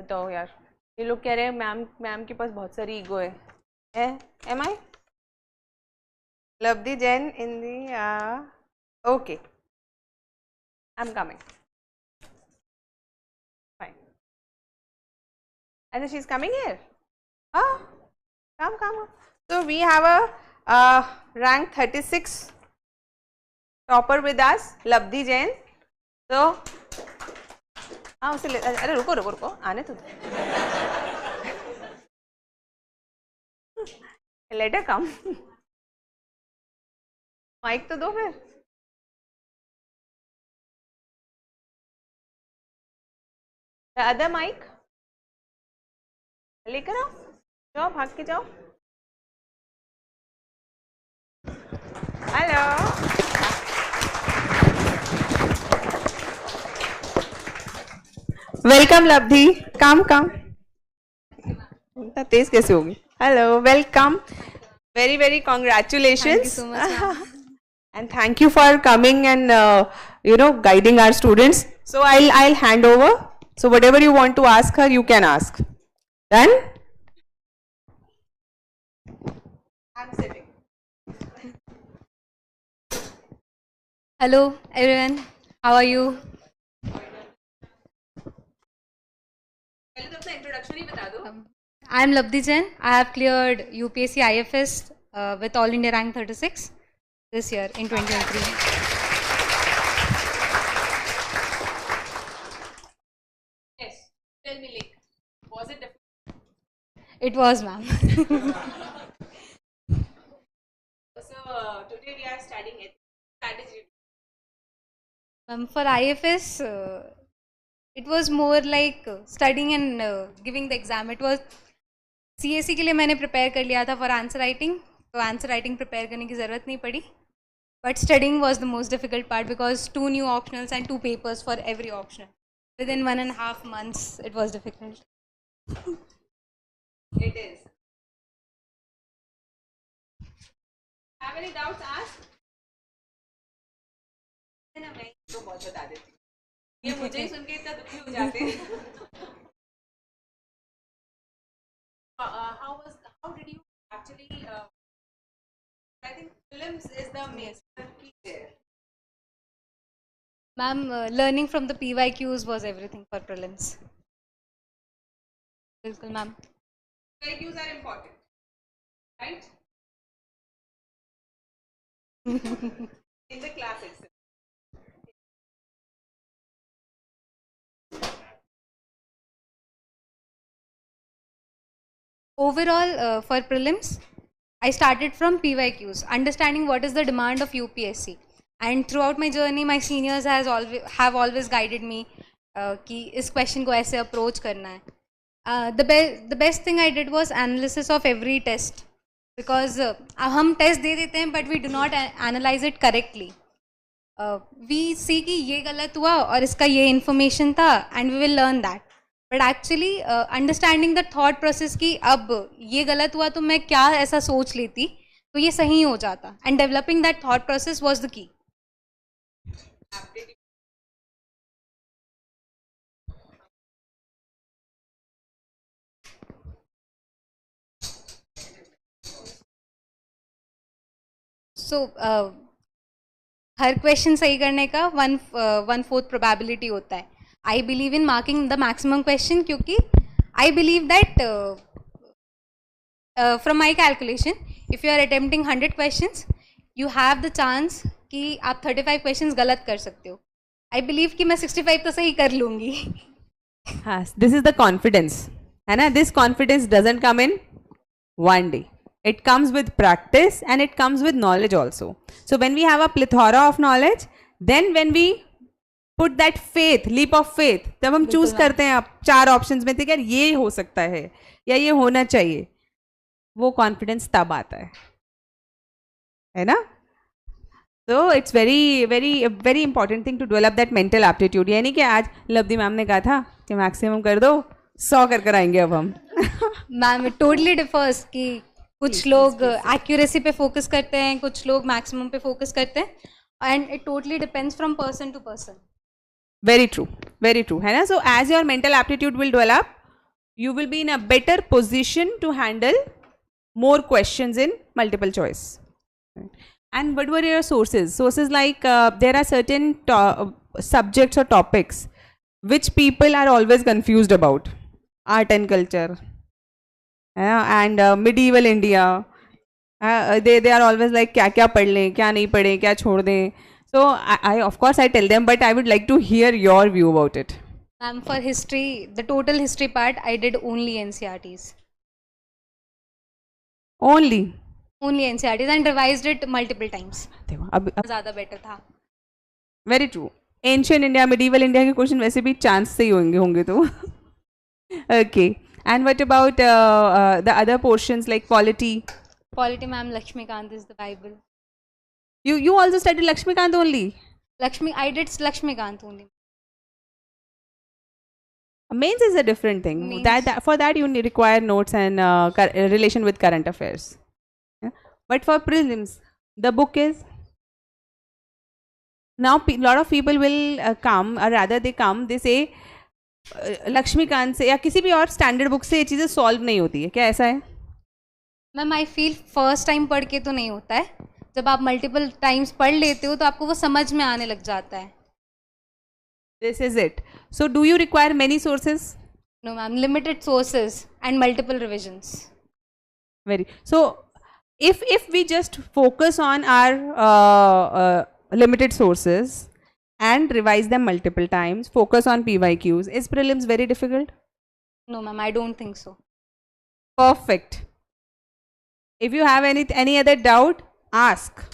बताओ यार, ये लोग कह रहे हैं मैम के पास बहुत सारी ईगो है am I Labdi Jain in the okay, I'm coming. Fine. And then she's coming here. Ah, come. So we have a rank 36 topper with us, Labdi Jain. So हाँ उसे अरे रुको आने तो let her come. माइक तो दो फिर. The other mic लेकर आओ, जाओ भाग के जाओ. हेलो. वेलकम लब्धि. कम इतना तेज कैसे होगी. Hello, welcome. Very congratulations. Thank you so much. And thank you for coming and guiding our students. So I'll hand over. So whatever you want to ask her, you can ask. Done? I'm sitting. Hello everyone, how are you? पहले तो अपना introduction ही बता दो. I am Labdi Jain. I have cleared UPSC IFS with All India rank 36 this year in 2023. Yes. Tell me, like, was it difficult? It was, ma'am. So today we are studying strategy. For IFS, it was more like studying and giving the exam. It was CSE के लिए मैंने prepare कर लिया था for answer writing, तो answer writing prepare करने की ज़रूरत नहीं पड़ी. But studying was the most difficult part because 2 new optionals and 2 papers for every optional. Within 1.5 months, it was difficult. It is. Have any doubts? Ask. ना मैं तो बहुत बता देती हूँ. ये मुझे ही सुन के इतना दुखी हो जाते हैं. How did you actually? I think films is the main key there. Ma'am, learning from the PYQs was everything for prelims. Bilkul, ma'am. PYQs are important, right? In the class itself. Overall, for prelims, I started from PYQs, understanding what is the demand of UPSC. And throughout my journey, my seniors have always guided me कि इस question को ऐसे approach करना है. The best thing I did was analysis of every test, because हम test दे देते हैं but we do not analyze it correctly. We see कि ये गलत हुआ और इसका ये information था and we will learn that. But actually understanding the thought process कि अब ये गलत हुआ तो मैं क्या ऐसा सोच लेती तो ये सही हो जाता, and developing that thought process was the key. So हर क्वेश्चन सही करने का 1/4 प्रोबेबिलिटी होता है. I believe in marking the maximum question क्योंकि I believe that from my calculation if you are attempting 100 questions you have the chance कि आप 35 questions गलत कर सकते हो. आई बिलीव कि मैं 65 तो सही कर लूँगी. हाँ, दिस इज द कॉन्फिडेंस है ना. This confidence doesn't come in one day. It comes with practice and it comes with knowledge also. So when we have a plethora of knowledge, then when we put that faith, leap of faith, तब हम choose करते हैं आप 4 options में, ठीक है, ये हो सकता है या ये होना चाहिए, वो confidence तब आता है ना. So it's very important thing to develop that mental aptitude. यानी कि आज लब्धि मैम ने कहा था कि मैक्सिमम कर दो, 100 कर आएंगे अब हम. मैम इट टोटली डिफर्स कि कुछ लोग एक्यूरेसी पे फोकस करते हैं, कुछ लोग मैक्सिमम पे फोकस करते हैं, and it totally depends from person to person. Very true है ना. So as your mental aptitude will develop, you will be in a better position to handle more questions in multiple choice. And what were your sources? Sources like there are certain subjects or topics which people are always confused about. Art and culture, and medieval India. They are always like क्या पढ़ लें, क्या नहीं पढ़े, क्या छोड़ दें. So I of course I tell them, but I would like to hear your view about it. For history, the total history part, I did only NCRTs. Only NCRTs and revised it multiple times. अब ज़्यादा better था. Very true. Ancient India, medieval India के question वैसे भी chance से ही होंगे तो. Okay. And what about the other portions like polity? Polity, ma'am, Lakshmikant is the Bible. You also studied Lakshmikant only? I did Lakshmikant only. Mains is a different thing. Mains. That for that you require notes and relation with current affairs. Yeah? But for prelims, the book is. Now lot of people will come, or rather they say Laxmikant से या किसी भी और standard book से ये चीज़ें solve नहीं होती है. क्या ऐसा है? Ma'am I feel first time पढ़ के तो नहीं होता है. जब आप मल्टीपल टाइम्स पढ़ लेते हो तो आपको वो समझ में आने लग जाता है. This is it. So do you require many sources? No ma'am, limited sources and multiple revisions. Very. So if we just focus on our limited sources and revise them multiple times, focus on PYQs, is prelims very difficult? No ma'am, I don't think so. Perfect. If you have any other doubt, ask.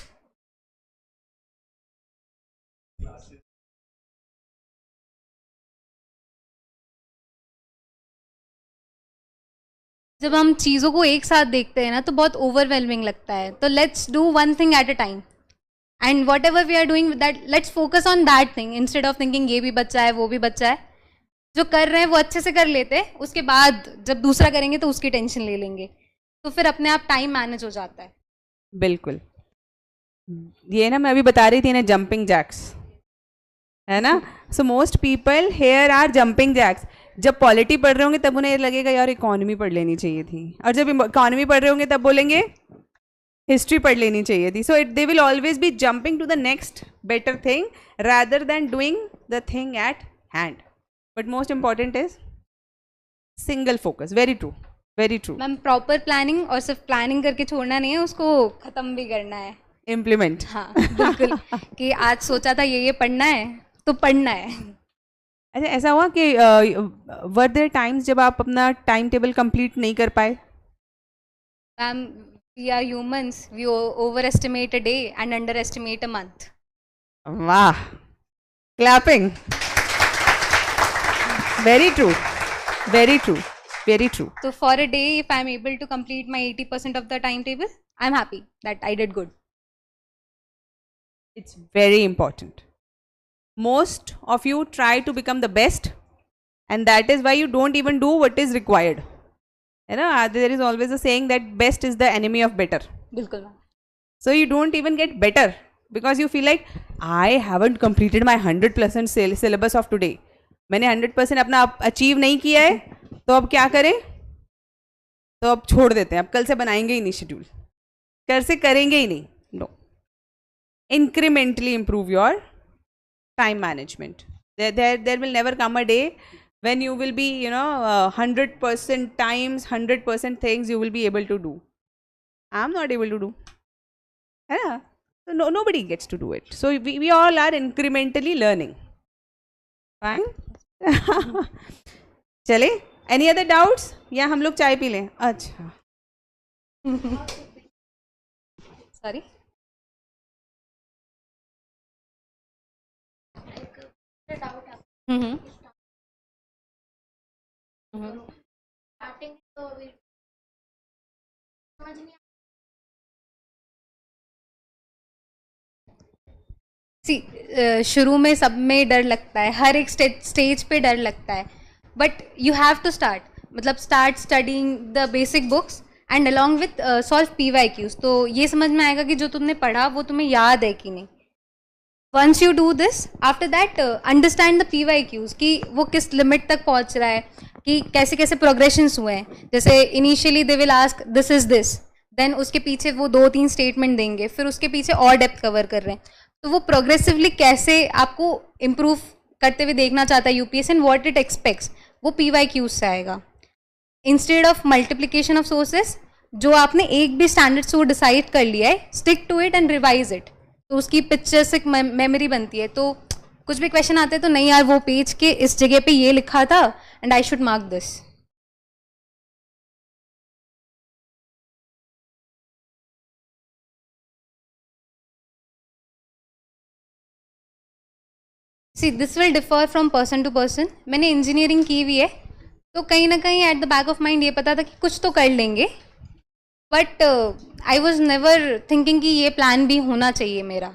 जब हम चीज़ों को एक साथ देखते हैं ना तो बहुत ओवरवेलमिंग लगता है. तो let's do one thing at a time and whatever we are doing that, let's focus on that thing instead of thinking ये भी बच्चा है वो भी बच्चा है. जो कर रहे हैं वो अच्छे से कर लेते हैं, उसके बाद जब दूसरा करेंगे तो उसकी टेंशन ले लेंगे, तो फिर अपने आप टाइम मैनेज हो जाता है. बिल्कुल. ये ना मैं अभी बता रही थी ना, जंपिंग जैक्स है ना. So most people here are jumping jacks. जब पॉलिटी पढ़ रहे होंगे तब उन्हें लगेगा यार इकोनॉमी पढ़ लेनी चाहिए थी, और जब इकोनॉमी पढ़ रहे होंगे तब बोलेंगे हिस्ट्री पढ़ लेनी चाहिए थी. So they will always be jumping to the next better thing rather than doing the thing at hand. But most important is single focus. Very true, very true. Ma'am proper planning, और सिर्फ planning करके छोड़ना नहीं है, उसको ख़त्म भी करना है. इम्प्लीमेंट. हाँ बिल्कुल. कि आज सोचा था ये पढ़ना है तो पढ़ना है. अच्छा, ऐसा हुआ कि वर देयर टाइम्स जब आप अपना टाइम टेबल कंप्लीट नहीं कर पाए? Ma'am we are humans, we over estimate a day and under estimate a month. वाह, clapping. Very true, very true, very true. So for a day, if I'm able to complete my 80% of the timetable, I'm happy that I did good. It's very important. Most of you try to become the best, and that is why you don't even do what is required. You know, there is always a saying that best is the enemy of better. बिल्कुल ma'am. So you don't even get better because you feel like I haven't completed my 100% syllabus of today. मैंने 100% अपना achieve नहीं किया है, तो अब क्या करें? तो अब छोड़ देते हैं, अब कल से बनाएंगे ही नहीं शेड्यूल, कल से करेंगे ही नहीं. No. Incrementally improve your time management. There will never come a day when you will be, 100% times, 100% things you will be able to do. I'm not able to do. Yeah. So nobody gets to do it. So we all are incrementally learning. Fine. चले. Any other doubts? या हम लोग चाय P लें? अच्छा. Sorry. शुरू में सब में डर लगता है, हर एक स्टेज पे डर लगता है, but you have to start. मतलब start studying the basic books and along with solve PYQs. तो ये समझ में आएगा कि जो तुमने पढ़ा वो तुम्हें याद है कि नहीं. Once you do this, after that understand the PYQs कि वो किस लिमिट तक पहुंच रहा है, कि कैसे कैसे प्रोग्रेशंस हुए हैं. जैसे initially they will ask this is this, then उसके पीछे वो 2-3 स्टेटमेंट देंगे, फिर उसके पीछे और डेप्थ कवर कर रहे हैं. तो वो प्रोग्रेसिवली कैसे आपको इम्प्रूव करते हुए देखना चाहता है UPSC and what it aspects, वो PYQs से आएगा. Instead of multiplication of sources, जो आपने एक भी स्टैंडर्ड सोर्स डिसाइड कर लिया है, stick to it and revise it. तो उसकी पिक्चर्स एक मेमोरी बनती है. तो कुछ भी क्वेश्चन आते हैं तो नहीं यार वो पेज के इस जगह पे ये लिखा था and I should mark this. See this will differ from person to person. मैंने इंजीनियरिंग की हुई है, तो कहीं ना कहीं at the back of mind ये पता था कि कुछ तो कर लेंगे, but I was never thinking कि ये प्लान भी होना चाहिए मेरा.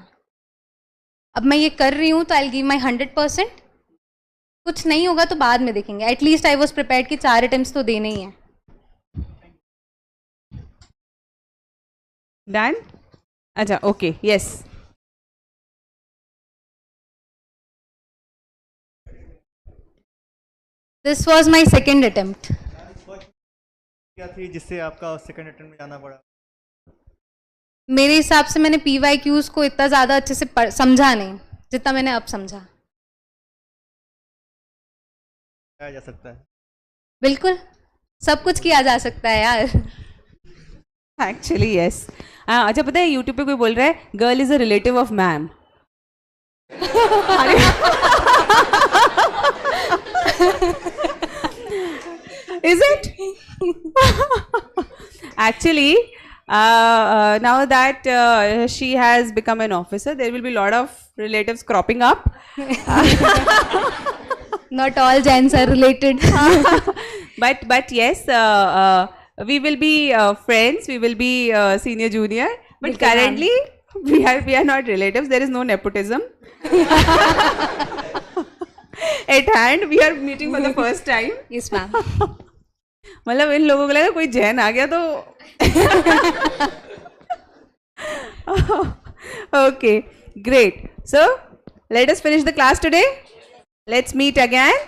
अब मैं ये कर रही हूँ तो आई गिव माई 100%. कुछ नहीं होगा तो बाद में देखेंगे. एटलीस्ट आई वॉज प्रिपेयर्ड कि 4 अटेम्प्ट्स तो देने ही हैं. डन. अच्छा, okay, yes. This was my second attempt. क्या थी जिससे आपका सेकंड अटेम्प्ट में जाना पड़ा? मेरे हिसाब से मैंने PYQs को इतना ज़्यादा अच्छे से समझा नहीं जितना मैंने अब समझा. क्या जा सकता है? बिल्कुल, सब कुछ किया जा सकता है यार. Actually yes. अच्छा, पता है यूट्यूब पे कोई बोल रहा है girl is a relative of ma'am. Is it? Actually, now that she has become an officer, there will be a lot of relatives cropping up. Not all gens are related. But yes, we will be friends. We will be senior junior. But Bilkul, currently, we are not relatives. There is no nepotism. At hand, we are meeting for the first time. Yes, ma'am. मतलब इन लोगों को लगा कोई जैन आ गया तो. Okay, great. So let us finish the class today. Let's meet again.